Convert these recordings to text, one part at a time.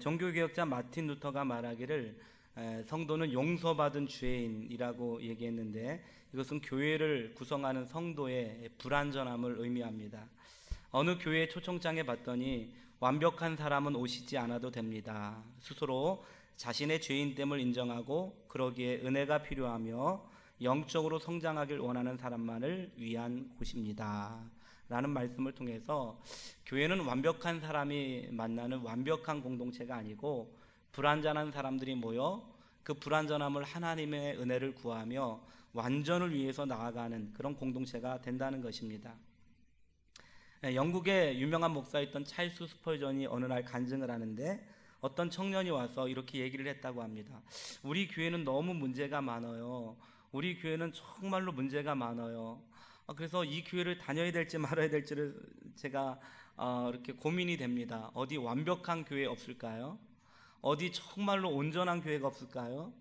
종교개혁자 마틴 루터가 말하기를 성도는 용서받은 죄인이라고 얘기했는데, 이것은 교회를 구성하는 성도의 불완전함을 의미합니다. 어느 교회 초청장에 봤더니 완벽한 사람은 오시지 않아도 됩니다. 스스로 자신의 죄인됨을 인정하고 그러기에 은혜가 필요하며 영적으로 성장하길 원하는 사람만을 위한 곳입니다 라는 말씀을 통해서, 교회는 완벽한 사람이 만나는 완벽한 공동체가 아니고 불완전한 사람들이 모여 그 불완전함을 하나님의 은혜를 구하며 완전을 위해서 나아가는 그런 공동체가 된다는 것입니다. 영국의 유명한 목사였던 찰스 스펄전이 어느 날 간증을 하는데, 어떤 청년이 와서 이렇게 얘기를 했다고 합니다. 우리 교회는 너무 문제가 많아요. 우리 교회는 정말로 문제가 많아요. 그래서 이 교회를 다녀야 될지 말아야 될지를 제가 이렇게 고민이 됩니다. 어디 완벽한 교회 없을까요? 어디 정말로 온전한 교회가 없을까요?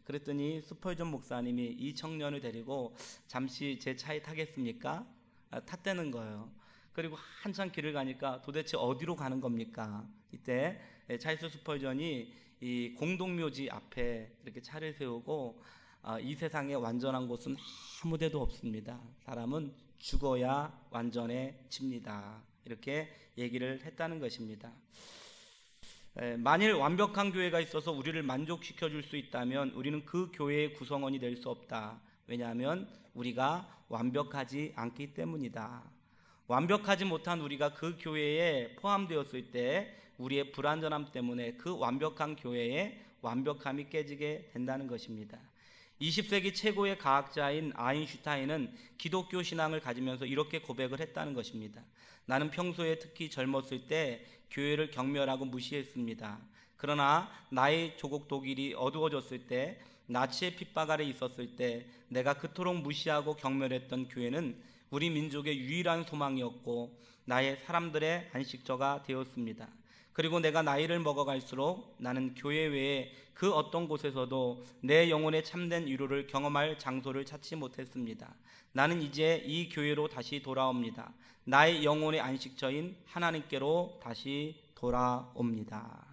그랬더니 스펄전 목사님이 이 청년을 데리고 잠시 제 차에 타겠습니까? 탔다는 거예요. 그리고 한참 길을 가니까 도대체 어디로 가는 겁니까? 이때 찰스 스펄전이 이 공동묘지 앞에 이렇게 차를 세우고, 이 세상에 완전한 곳은 아무 데도 없습니다. 사람은 죽어야 완전해집니다. 이렇게 얘기를 했다는 것입니다. 만일 완벽한 교회가 있어서 우리를 만족시켜 줄 수 있다면 우리는 그 교회의 구성원이 될 수 없다. 왜냐하면 우리가 완벽하지 않기 때문이다. 완벽하지 못한 우리가 그 교회에 포함되었을 때 우리의 불완전함 때문에 그 완벽한 교회의 완벽함이 깨지게 된다는 것입니다. 20세기 최고의 과학자인 아인슈타인은 기독교 신앙을 가지면서 이렇게 고백을 했다는 것입니다. 나는 평소에 특히 젊었을 때 교회를 경멸하고 무시했습니다. 그러나 나의 조국 독일이 어두워졌을 때, 나치의 핍박 아래 있었을 때 내가 그토록 무시하고 경멸했던 교회는 우리 민족의 유일한 소망이었고 나의 사람들의 안식처가 되었습니다. 그리고 내가 나이를 먹어갈수록 나는 교회 외에 그 어떤 곳에서도 내 영혼의 참된 위로를 경험할 장소를 찾지 못했습니다. 나는 이제 이 교회로 다시 돌아옵니다. 나의 영혼의 안식처인 하나님께로 다시 돌아옵니다.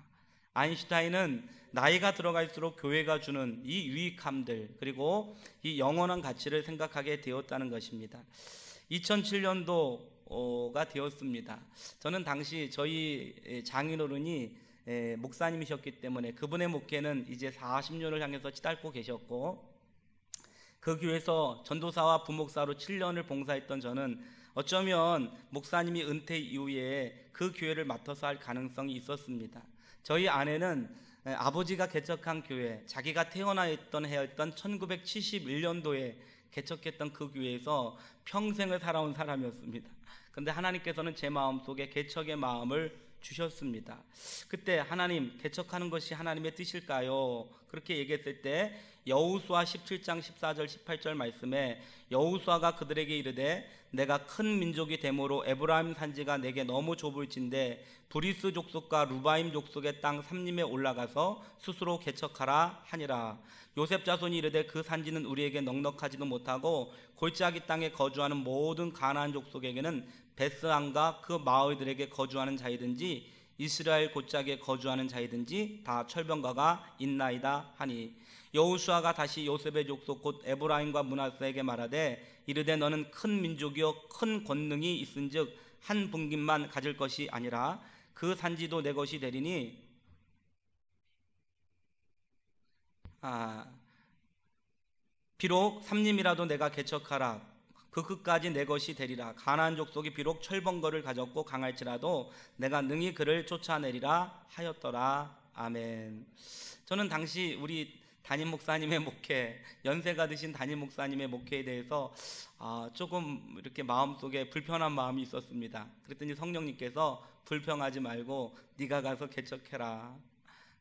아인슈타인은 나이가 들어갈수록 교회가 주는 이 유익함들, 그리고 이 영원한 가치를 생각하게 되었다는 것입니다. 2007년도가 되었습니다. 저는 당시 저희 장인어른이 목사님이셨기 때문에 그분의 목회는 이제 40년을 향해서 치닫고 계셨고, 그 교회에서 전도사와 부목사로 7년을 봉사했던 저는 어쩌면 목사님이 은퇴 이후에 그 교회를 맡아서 할 가능성이 있었습니다. 저희 아내는 아버지가 개척한 교회, 자기가 태어나 있던 해였던 1971년도에 개척했던 그 교회에서 평생을 살아온 사람이었습니다. 그런데 하나님께서는 제 마음속에 개척의 마음을 주셨습니다. 그때 하나님, 개척하는 것이 하나님의 뜻일까요? 그렇게 얘기했을 때 여호수아 17장 14절 18절 말씀에 여호수아가 그들에게 이르되 내가 큰 민족이 되므로 에브라임 산지가 내게 너무 좁을진데 브리스 족속과 루바임 족속의 땅 삼림에 올라가서 스스로 개척하라 하니라. 요셉 자손이 이르되 그 산지는 우리에게 넉넉하지도 못하고 골짜기 땅에 거주하는 모든 가나안 족속에게는 베스안과 그 마을들에게 거주하는 자이든지 이스라엘 골짜기에 거주하는 자이든지 다 철병가가 있나이다 하니, 여호수아가 다시 요셉의 족속 곧 에브라임과 므낫세에게 말하되 이르되 너는 큰 민족이요 큰 권능이 있은즉 한 분깃만 가질 것이 아니라 그 산지도 내 것이 되리니 비록 삼림이라도 내가 개척하라 그 끝까지 내 것이 되리라. 가나안 족속이 비록 철번거를 가졌고 강할지라도 내가 능히 그를 쫓아내리라 하였더라. 아멘. 저는 당시 우리 담임 목사님의 목회, 연세가 드신 담임 목사님의 목회에 대해서 조금 이렇게 마음속에 불편한 마음이 있었습니다. 그랬더니 성령님께서 불평하지 말고 네가 가서 개척해라.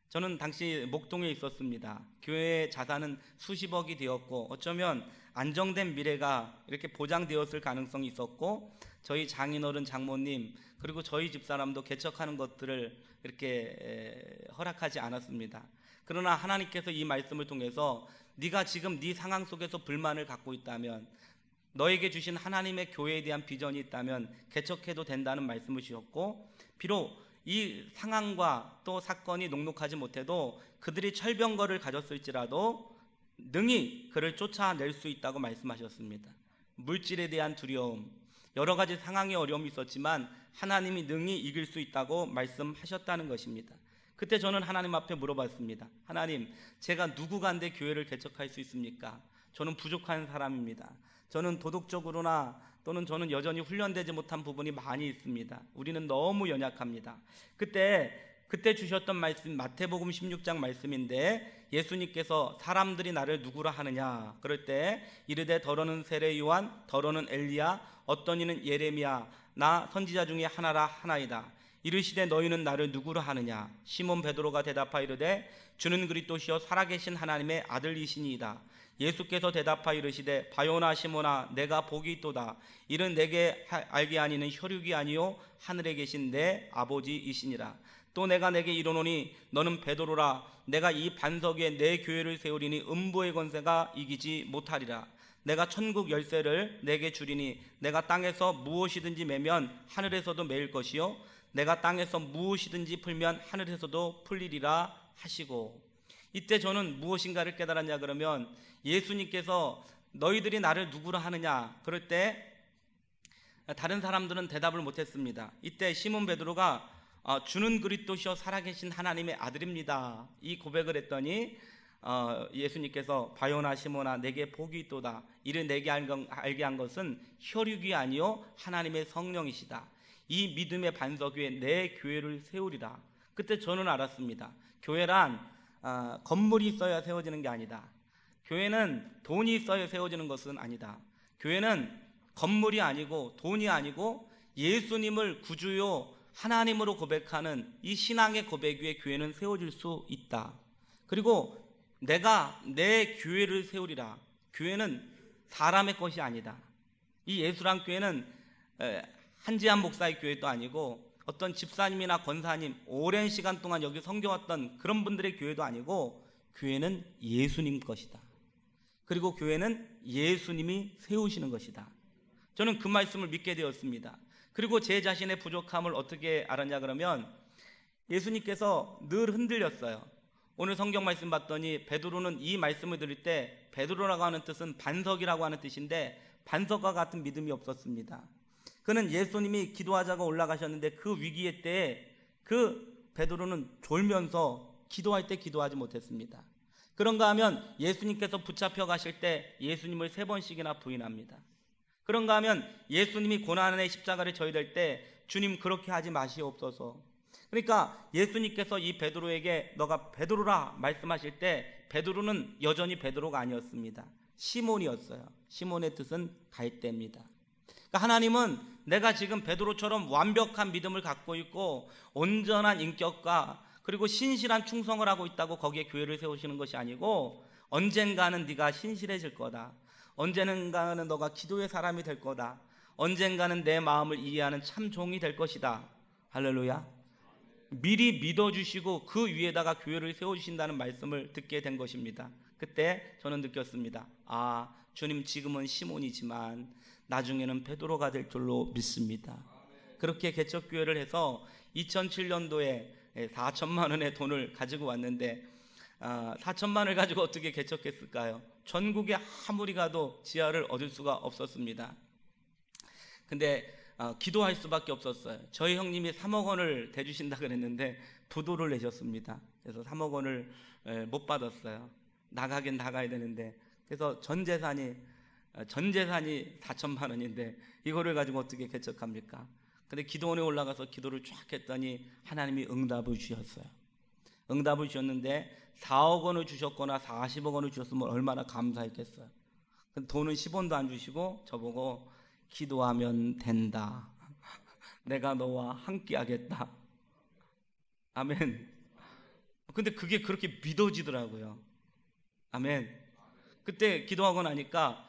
저는 당시 목동에 있었습니다. 교회의 자산은 수십억이 되었고 어쩌면 안정된 미래가 이렇게 보장되었을 가능성이 있었고, 저희 장인어른, 장모님 그리고 저희 집사람도 개척하는 것들을 이렇게 허락하지 않았습니다. 그러나 하나님께서 이 말씀을 통해서 네가 지금 네 상황 속에서 불만을 갖고 있다면, 너에게 주신 하나님의 교회에 대한 비전이 있다면 개척해도 된다는 말씀을 주셨고, 비록 이 상황과 또 사건이 녹록하지 못해도 그들이 철병거를 가졌을지라도 능히 그를 쫓아낼 수 있다고 말씀하셨습니다. 물질에 대한 두려움, 여러 가지 상황의 어려움이 있었지만 하나님이 능히 이길 수 있다고 말씀하셨다는 것입니다. 그때 저는 하나님 앞에 물어봤습니다. 하나님, 제가 누구 간데 교회를 개척할 수 있습니까? 저는 부족한 사람입니다. 저는 도덕적으로나 또는 저는 여전히 훈련되지 못한 부분이 많이 있습니다. 우리는 너무 연약합니다. 그때 주셨던 말씀, 마태복음 16장 말씀인데, 예수님께서 사람들이 나를 누구라 하느냐, 그럴 때 이르되 더러는 세례 요한, 더러는 엘리야, 어떤 이는 예레미야, 나 선지자 중에 하나라 하나이다. 이르시되 너희는 나를 누구라 하느냐. 시몬 베드로가 대답하 이르되 주는 그리스도시요 살아계신 하나님의 아들이시니이다. 예수께서 대답하 이르시되 바요나 시몬아, 내가 복이 있도다. 이는 내게 알게 아니는 혈육이 아니요 하늘에 계신 내 아버지이시니라. 또 내가 내게 이르노니 너는 베드로라. 내가 이 반석 위에 내 교회를 세우리니 음부의 권세가 이기지 못하리라. 내가 천국 열쇠를 내게 주리니 내가 땅에서 무엇이든지 매면 하늘에서도 매일 것이요 내가 땅에서 무엇이든지 풀면 하늘에서도 풀리리라 하시고, 이때 저는 무엇인가를 깨달았냐 그러면, 예수님께서 너희들이 나를 누구라 하느냐, 그럴 때 다른 사람들은 대답을 못했습니다. 이때 시몬 베드로가 주는 그리스도시요 살아계신 하나님의 아들입니다, 이 고백을 했더니 예수님께서 바요나 시몬아, 내게 복이 있도다. 이를 내게 알게 한 것은 혈육이 아니요 하나님의 성령이시다. 이 믿음의 반석 위에 내 교회를 세우리라. 그때 저는 알았습니다. 교회란 건물이 있어야 세워지는 게 아니다. 교회는 돈이 있어야 세워지는 것은 아니다. 교회는 건물이 아니고 돈이 아니고 예수님을 구주요 하나님으로 고백하는 이 신앙의 고백 위에 교회는 세워질 수 있다. 그리고 내가 내 교회를 세우리라. 교회는 사람의 것이 아니다. 이 예수랑 교회는 한지한 목사의 교회도 아니고 어떤 집사님이나 권사님 오랜 시간 동안 여기 섬겨왔던 그런 분들의 교회도 아니고, 교회는 예수님 것이다. 그리고 교회는 예수님이 세우시는 것이다. 저는 그 말씀을 믿게 되었습니다. 그리고 제 자신의 부족함을 어떻게 알았냐 그러면, 예수님께서 늘 흔들렸어요. 오늘 성경 말씀 봤더니 베드로는 이 말씀을 들을 때, 베드로라고 하는 뜻은 반석이라고 하는 뜻인데 반석과 같은 믿음이 없었습니다. 그는 예수님이 기도하자고 올라가셨는데 그 위기의 때에 그 베드로는 졸면서 기도할 때 기도하지 못했습니다. 그런가 하면 예수님께서 붙잡혀 가실 때 예수님을 3번씩이나 부인합니다. 그런가 하면 예수님이 고난의 십자가를 져야 될 때 주님 그렇게 하지 마시옵소서. 그러니까 예수님께서 이 베드로에게 너가 베드로라 말씀하실 때 베드로는 여전히 베드로가 아니었습니다. 시몬이었어요. 시몬의 뜻은 갈대입니다. 그러니까 하나님은 내가 지금 베드로처럼 완벽한 믿음을 갖고 있고 온전한 인격과 그리고 신실한 충성을 하고 있다고 거기에 교회를 세우시는 것이 아니고, 언젠가는 네가 신실해질 거다. 언젠가는 너가 기도의 사람이 될 거다. 언젠가는 내 마음을 이해하는 참 종이 될 것이다. 할렐루야. 미리 믿어주시고 그 위에다가 교회를 세워주신다는 말씀을 듣게 된 것입니다. 그때 저는 느꼈습니다. 주님 지금은 시몬이지만 나중에는 베드로가 될 줄로 믿습니다. 그렇게 개척교회를 해서 2007년도에 4천만 원의 돈을 가지고 왔는데 4천만 원을 가지고 어떻게 개척했을까요? 전국에 아무리 가도 지하를 얻을 수가 없었습니다. 근데 기도할 수밖에 없었어요. 저희 형님이 3억 원을 대주신다 그랬는데 부도를 내셨습니다. 그래서 3억 원을 못 받았어요. 나가긴 나가야 되는데, 그래서 전 재산이 4천만 원인데 이거를 가지고 어떻게 개척합니까? 근데 기도원에 올라가서 기도를 쫙 했더니 하나님이 응답을 주셨어요. 응답을 주셨는데 4억 원을 주셨거나 40억 원을 주셨으면 얼마나 감사했겠어요. 근데 돈은 10원도 안 주시고 저보고 기도하면 된다. 내가 너와 함께 하겠다. 아멘. 근데 그게 그렇게 믿어지더라고요. 아멘. 그때 기도하고 나니까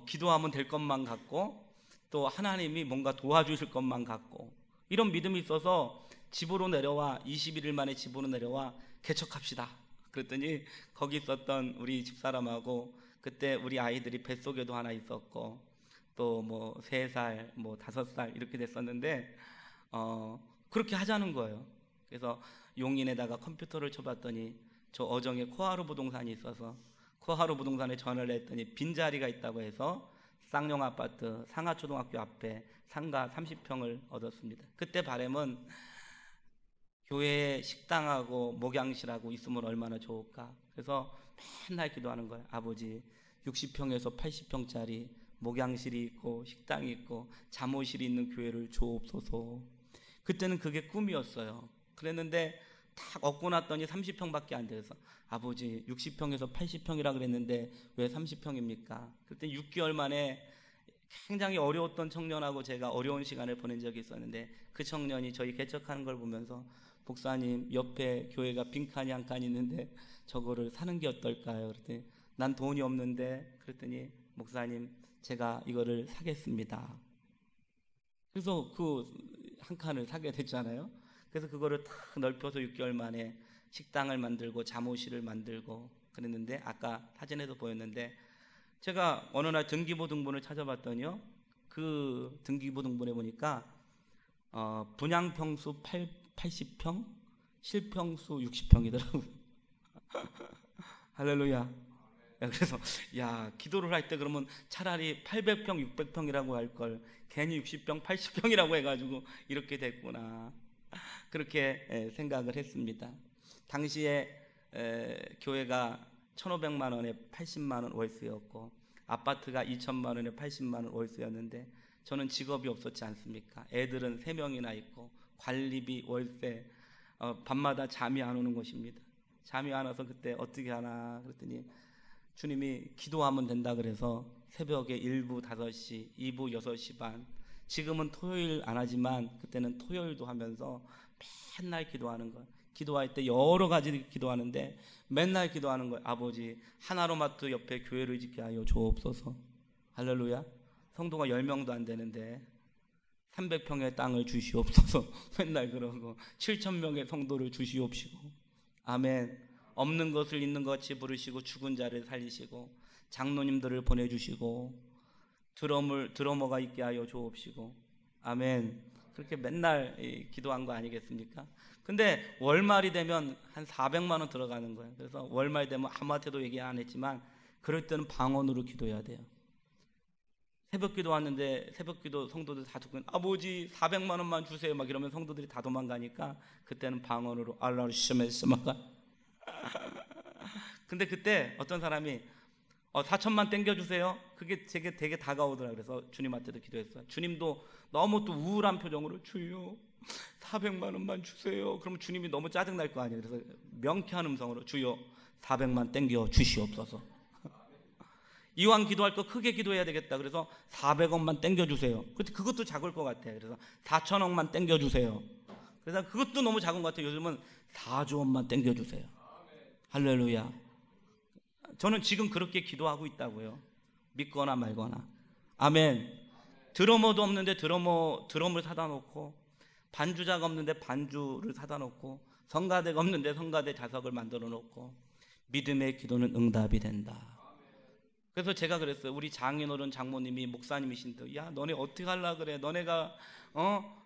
기도하면 될 것만 같고 또 하나님이 뭔가 도와주실 것만 같고 이런 믿음이 있어서 집으로 내려와 21일 만에 집으로 내려와 개척합시다. 그랬더니 거기 있었던 우리 집사람하고 그때 우리 아이들이 뱃속에도 하나 있었고 또 뭐 3살, 뭐 5살 이렇게 됐었는데 그렇게 하자는 거예요. 그래서 용인에다가 컴퓨터를 쳐봤더니 저 어정에 코하루 부동산이 있어서 코하루 부동산에 전화를 했더니 빈자리가 있다고 해서 쌍용 아파트 상하초등학교 앞에 상가 30평을 얻었습니다. 그때 바람은 교회에 식당하고 목양실하고 있으면 얼마나 좋을까. 그래서 맨날 기도하는 거예요. 아버지 60평에서 80평짜리 목양실이 있고 식당이 있고 잠옷실이 있는 교회를 주옵소서. 그때는 그게 꿈이었어요. 그랬는데 딱 얻고 났더니 30평밖에 안 돼서 아버지 60평에서 80평이라 그랬는데 왜 30평입니까? 그때 6개월 만에 굉장히 어려웠던 청년하고 제가 어려운 시간을 보낸 적이 있었는데 그 청년이 저희 개척하는 걸 보면서 목사님 옆에 교회가 빈칸이 한 칸 있는데 저거를 사는 게 어떨까요? 그랬더니 난 돈이 없는데 그랬더니 목사님 제가 이거를 사겠습니다. 그래서 그 한 칸을 사게 됐잖아요. 그래서 그거를 탁 넓혀서 6개월 만에 식당을 만들고 잠옷실을 만들고 그랬는데 아까 사진에도 보였는데 제가 어느 날 등기부등본을 찾아봤더니요. 그 등기부등본에 보니까 분양평수 80평, 실평수 60평이더라고요. 할렐루야. 그래서 기도를 할 때 그러면 차라리 800평, 600평이라고 할 걸 괜히 60평, 80평이라고 해가지고 이렇게 됐구나. 그렇게 생각을 했습니다. 당시에 교회가 1,500만 원에 80만 원 월세였고 아파트가 2천만 원에 80만 원 월세였는데 저는 직업이 없었지 않습니까? 애들은 3명이나 있고 관리비, 월세, 밤마다 잠이 안 오는 것입니다. 잠이 안 와서 그때 어떻게 하나 그랬더니 주님이 기도하면 된다 그래서 새벽에 1부 5시, 2부 6시 반, 지금은 토요일 안 하지만 그때는 토요일도 하면서 맨날 기도하는 거예요. 기도할 때 여러 가지 기도하는데 맨날 기도하는 거예요. 아버지 하나로마트 옆에 교회를 짓게 하여 주옵소서. 할렐루야. 성도가 10명도 안 되는데 300평의 땅을 주시옵소서. 맨날 그러고 7,000명의 성도를 주시옵시고 아멘. 없는 것을 있는 것 같이 부르시고 죽은 자를 살리시고 장로님들을 보내주시고 드러머가 있게 하여 주옵시고 아멘. 그렇게 맨날 기도한 거 아니겠습니까? 근데 월말이 되면 한 400만 원 들어가는 거예요. 그래서 월말 되면 아무한테도 얘기 안 했지만 그럴 때는 방언으로 기도해야 돼요. 새벽기도 왔는데 새벽기도 성도들 다 듣고 아버지 400만 원만 주세요 막 이러면 성도들이 다 도망가니까 그때는 방언으로 알라르시메스마가 근데 그때 어떤 사람이 4천만 땡겨주세요. 그게 제게 되게 다가오더라. 그래서 주님한테도 기도했어요. 주님도 너무 또 우울한 표정으로 주여 400만 원만 주세요. 그러면 주님이 너무 짜증날 거 아니에요. 그래서 명쾌한 음성으로 주여 400만 땡겨 주시옵소서. 이왕 기도할 거 크게 기도해야 되겠다. 그래서 400억만 땡겨주세요. 그것도 작을 것 같아요. 그래서 4천억만 땡겨주세요. 그래서 그것도 너무 작은 것 같아요. 요즘은 4조 원만 땡겨주세요. 할렐루야. 저는 지금 그렇게 기도하고 있다고요. 믿거나 말거나. 아멘. 드러머도 없는데 드럼을 사다 놓고, 반주자가 없는데 반주를 사다 놓고, 성가대가 없는데 성가대 자석을 만들어 놓고, 믿음의 기도는 응답이 된다. 그래서 제가 그랬어요. 우리 장인어른 장모님이 목사님이신데 야 너네 어떻게 하려고 그래. 너네가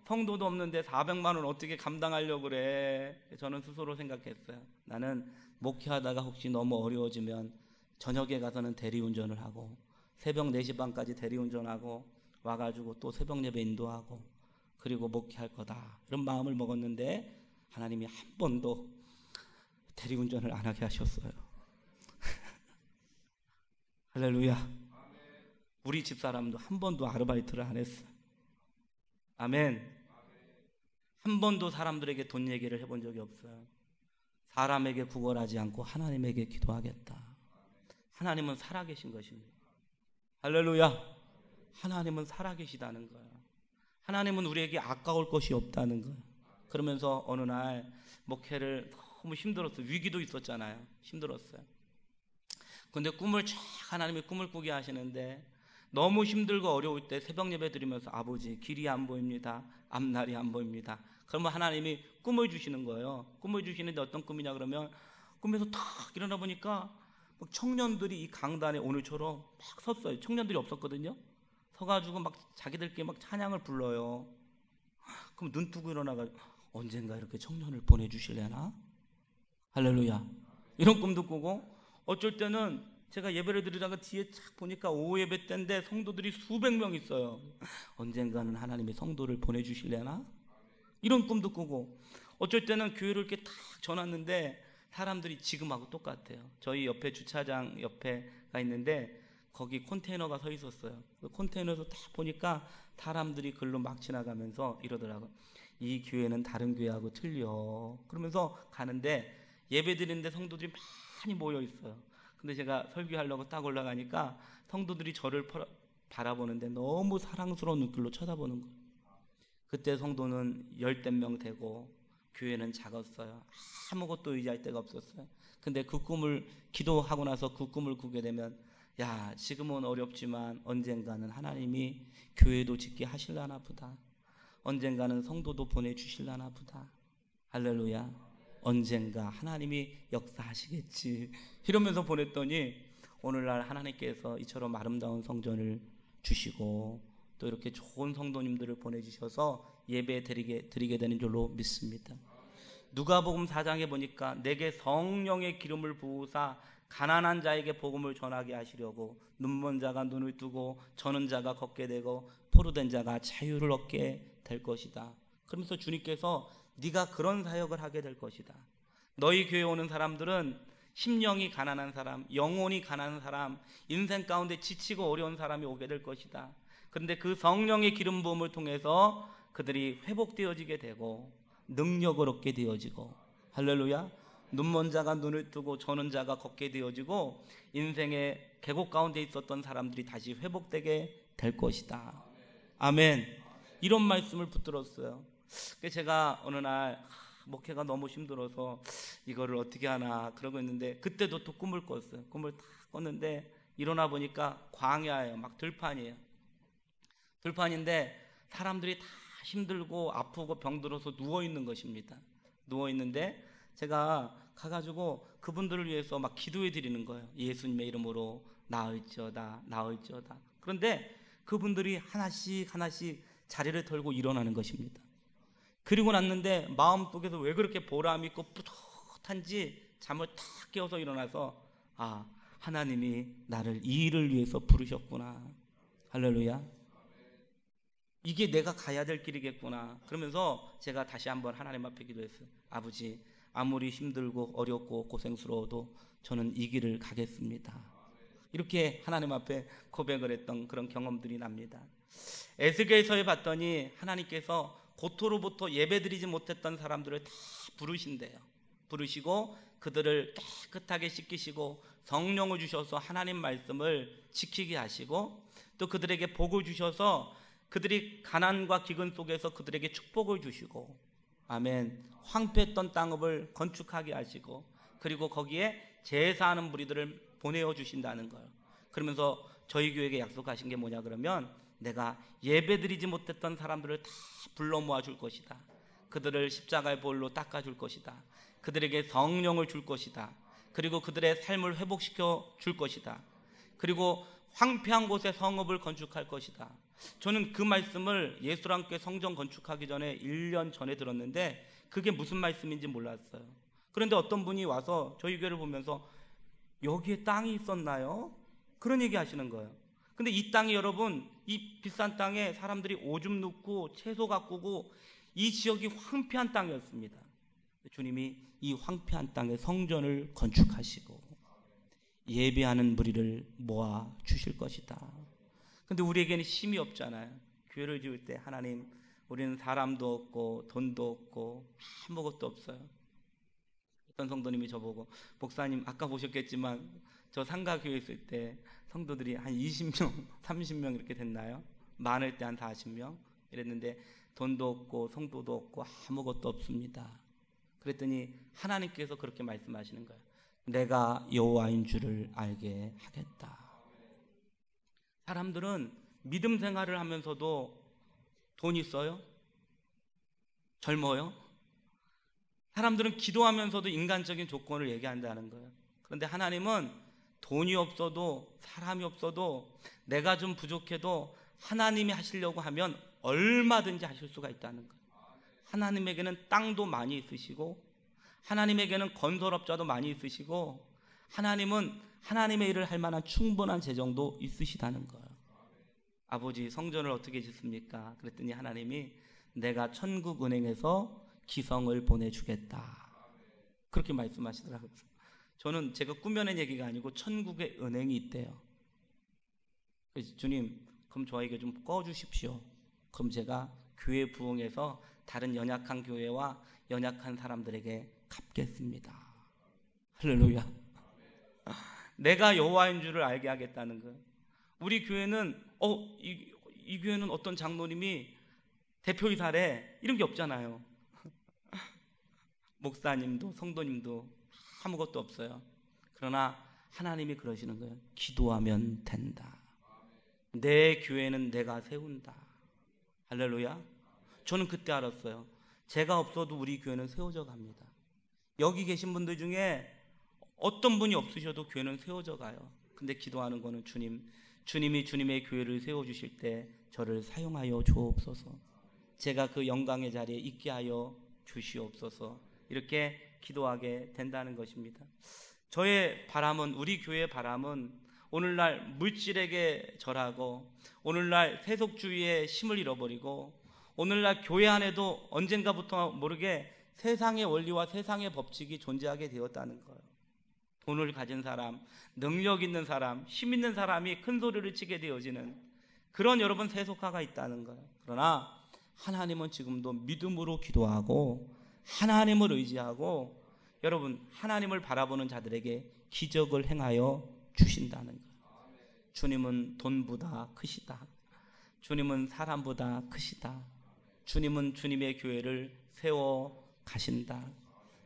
성도도 없는데 400만 원 어떻게 감당하려고 그래. 저는 스스로 생각했어요. 나는 목회하다가 혹시 너무 어려워지면 저녁에 가서는 대리운전을 하고 새벽 4시 반까지 대리운전하고 와가지고 또 새벽 예배 인도하고 그리고 목회할 거다. 이런 마음을 먹었는데 하나님이 한 번도 대리운전을 안 하게 하셨어요. 할렐루야. 우리 집사람도 한 번도 아르바이트를 안 했어요. 아멘. 한 번도 사람들에게 돈 얘기를 해본 적이 없어요. 사람에게 구걸하지 않고 하나님에게 기도하겠다. 하나님은 살아계신 것입니다. 할렐루야. 하나님은 살아계시다는 거예요. 하나님은 우리에게 아까울 것이 없다는 거예요. 그러면서 어느 날 목회를 너무 힘들었어요. 위기도 있었잖아요. 힘들었어요. 근데 하나님이 꿈을 꾸게 하시는데 너무 힘들고 어려울 때 새벽 예배 드리면서 아버지 길이 안 보입니다. 앞날이 안 보입니다. 그러면 하나님이 꿈을 주시는 거예요. 꿈을 주시는데 어떤 꿈이냐 그러면 꿈에서 탁 일어나 보니까 막 청년들이 이 강단에 오늘처럼 막 섰어요. 청년들이 없었거든요. 서가지고 막 자기들끼리 막 찬양을 불러요. 그럼 눈 뜨고 일어나가지고 언젠가 이렇게 청년을 보내주실래나? 할렐루야. 이런 꿈도 꾸고, 어쩔 때는 제가 예배를 드리다가 뒤에 착 보니까 오후 예배 때인데 성도들이 수백 명 있어요. 언젠가는 하나님의 성도를 보내주실래나? 이런 꿈도 꾸고, 어쩔 때는 교회를 이렇게 탁 전왔는데 사람들이 지금하고 똑같아요. 저희 옆에 주차장 옆에가 있는데 거기 컨테이너가 서 있었어요. 그 컨테이너에서 딱 보니까 사람들이 글로 막 지나가면서 이러더라고요. 이 교회는 다른 교회하고 틀려. 그러면서 가는데 예배 드리는데 성도들이 많이 모여 있어요. 근데 제가 설교하려고 딱 올라가니까 성도들이 저를 바라보는데 너무 사랑스러운 눈길로 쳐다보는 거예요. 그때 성도는 10명 되고 교회는 작았어요. 아무것도 의지할 데가 없었어요. 근데 그 꿈을 기도하고 나서 그 꿈을 꾸게 되면, 야, 지금은 어렵지만 언젠가는 하나님이 교회도 짓게 하실라나 보다. 언젠가는 성도도 보내주실라나 보다. 할렐루야. 언젠가 하나님이 역사하시겠지. 이러면서 보냈더니 오늘날 하나님께서 이처럼 아름다운 성전을 주시고 또 이렇게 좋은 성도님들을 보내주셔서 예배 드리게 되는 줄로 믿습니다. 누가복음 4장에 보니까 내게 성령의 기름을 부으사 가난한 자에게 복음을 전하게 하시려고 눈먼 자가 눈을 뜨고 저는 자가 걷게 되고 포로된 자가 자유를 얻게 될 것이다. 그러면서 주님께서 네가 그런 사역을 하게 될 것이다. 너희 교회 오는 사람들은 심령이 가난한 사람, 영혼이 가난한 사람, 인생 가운데 지치고 어려운 사람이 오게 될 것이다. 그런데 그 성령의 기름 부음을 통해서 그들이 회복되어지게 되고 능력을 얻게 되어지고, 할렐루야, 눈먼 자가 눈을 뜨고 저는 자가 걷게 되어지고 인생의 계곡 가운데 있었던 사람들이 다시 회복되게 될 것이다. 아멘. 이런 말씀을 붙들었어요. 제가 어느 날 목회가 너무 힘들어서 이거를 어떻게 하나 그러고 있는데 그때도 또 꿈을 꿨어요. 꿈을 딱 꿨는데 일어나 보니까 광야예요. 막 들판이에요. 들판인데 사람들이 다 힘들고 아프고 병들어서 누워있는 것입니다. 누워있는데 제가 가가지고 그분들을 위해서 막 기도해 드리는 거예요. 예수님의 이름으로 나을지어다, 나을지어다. 그런데 그분들이 하나씩 하나씩 자리를 털고 일어나는 것입니다. 그리고 났는데 마음속에서 왜 그렇게 보람 있고 뿌듯한지 잠을 탁 깨어서 일어나서, 아, 하나님이 나를 이 일을 위해서 부르셨구나. 할렐루야. 이게 내가 가야 될 길이겠구나. 그러면서 제가 다시 한번 하나님 앞에 기도했어요. 아버지, 아무리 힘들고 어렵고 고생스러워도 저는 이 길을 가겠습니다. 이렇게 하나님 앞에 고백을 했던 그런 경험들이 납니다. 에스겔서에 봤더니 하나님께서 고토로부터 예배드리지 못했던 사람들을 다 부르신대요. 부르시고 그들을 깨끗하게 씻기시고 성령을 주셔서 하나님 말씀을 지키게 하시고 또 그들에게 복을 주셔서 그들이 가난과 기근 속에서 그들에게 축복을 주시고, 아멘, 황폐했던 땅을 건축하게 하시고 그리고 거기에 제사하는 무리들을 보내어 주신다는 거예요. 그러면서 저희 교회에 약속하신 게 뭐냐 그러면, 내가 예배드리지 못했던 사람들을 다 불러 모아줄 것이다. 그들을 십자가의 볼로 닦아줄 것이다. 그들에게 성령을 줄 것이다. 그리고 그들의 삶을 회복시켜 줄 것이다. 그리고 황폐한 곳에 성읍을 건축할 것이다. 저는 그 말씀을 예수랑교회 성전 건축하기 전에 1년 전에 들었는데 그게 무슨 말씀인지 몰랐어요. 그런데 어떤 분이 와서 저희 교회를 보면서 여기에 땅이 있었나요? 그런 얘기 하시는 거예요. 근데 이 땅이 여러분, 이 비싼 땅에 사람들이 오줌 눕고 채소 가꾸고 이 지역이 황폐한 땅이었습니다. 주님이 이 황폐한 땅에 성전을 건축하시고 예배하는 무리를 모아 주실 것이다. 근데 우리에게는 힘이 없잖아요. 교회를 지을 때 하나님, 우리는 사람도 없고 돈도 없고 아무것도 없어요. 어떤 성도님이 저보고, 목사님 아까 보셨겠지만 저 상가교회 있을 때 성도들이 한 20명, 30명 이렇게 됐나요? 많을 때 한 40명 이랬는데 돈도 없고 성도도 없고 아무것도 없습니다. 그랬더니 하나님께서 그렇게 말씀하시는 거예요. 내가 여호와인 줄을 알게 하겠다. 사람들은 믿음 생활을 하면서도 돈 있어요? 젊어요? 사람들은 기도하면서도 인간적인 조건을 얘기한다는 거예요. 그런데 하나님은 돈이 없어도 사람이 없어도 내가 좀 부족해도 하나님이 하시려고 하면 얼마든지 하실 수가 있다는 거예요. 하나님에게는 땅도 많이 있으시고 하나님에게는 건설업자도 많이 있으시고 하나님은 하나님의 일을 할 만한 충분한 재정도 있으시다는 거예요. 아버지, 성전을 어떻게 짓습니까? 그랬더니 하나님이 내가 천국은행에서 기성을 보내주겠다, 그렇게 말씀하시더라고요. 저는 제가 꾸며낸 얘기가 아니고 천국에 은행이 있대요. 그래서 주님, 그럼 저에게 좀 꺼주십시오. 그럼 제가 교회 부흥해서 다른 연약한 교회와 연약한 사람들에게 갚겠습니다. 할렐루야. 내가 여호와인 줄을 알게 하겠다는 거예요. 우리 교회는 이 교회는 어떤 장로님이 대표이사래, 이런 게 없잖아요. 목사님도 성도님도 아무것도 없어요. 그러나 하나님이 그러시는 거예요. 기도하면 된다. 내 교회는 내가 세운다. 할렐루야. 저는 그때 알았어요. 제가 없어도 우리 교회는 세워져 갑니다. 여기 계신 분들 중에 어떤 분이 없으셔도 교회는 세워져 가요. 근데 기도하는 거는 주님이 주님의 교회를 세워주실 때 저를 사용하여 주옵소서. 제가 그 영광의 자리에 있게 하여 주시옵소서. 이렇게 기도하게 된다는 것입니다. 저의 바람은, 우리 교회의 바람은 오늘날 물질에게 절하고 오늘날 세속주의에 힘을 잃어버리고 오늘날 교회 안에도 언젠가부터 모르게 세상의 원리와 세상의 법칙이 존재하게 되었다는 거예요. 돈을 가진 사람, 능력 있는 사람, 힘 있는 사람이 큰 소리를 치게 되어지는 그런 여러분 세속화가 있다는 거예요. 그러나 하나님은 지금도 믿음으로 기도하고 하나님을 의지하고 여러분 하나님을 바라보는 자들에게 기적을 행하여 주신다는 거예요. 주님은 돈보다 크시다. 주님은 사람보다 크시다. 주님은 주님의 교회를 세워 가신다.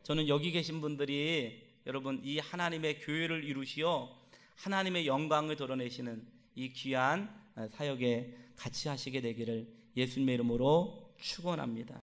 저는 여기 계신 분들이 여러분 이 하나님의 교회를 이루시어 하나님의 영광을 드러내시는 이 귀한 사역에 같이 하시게 되기를 예수님의 이름으로 축원합니다.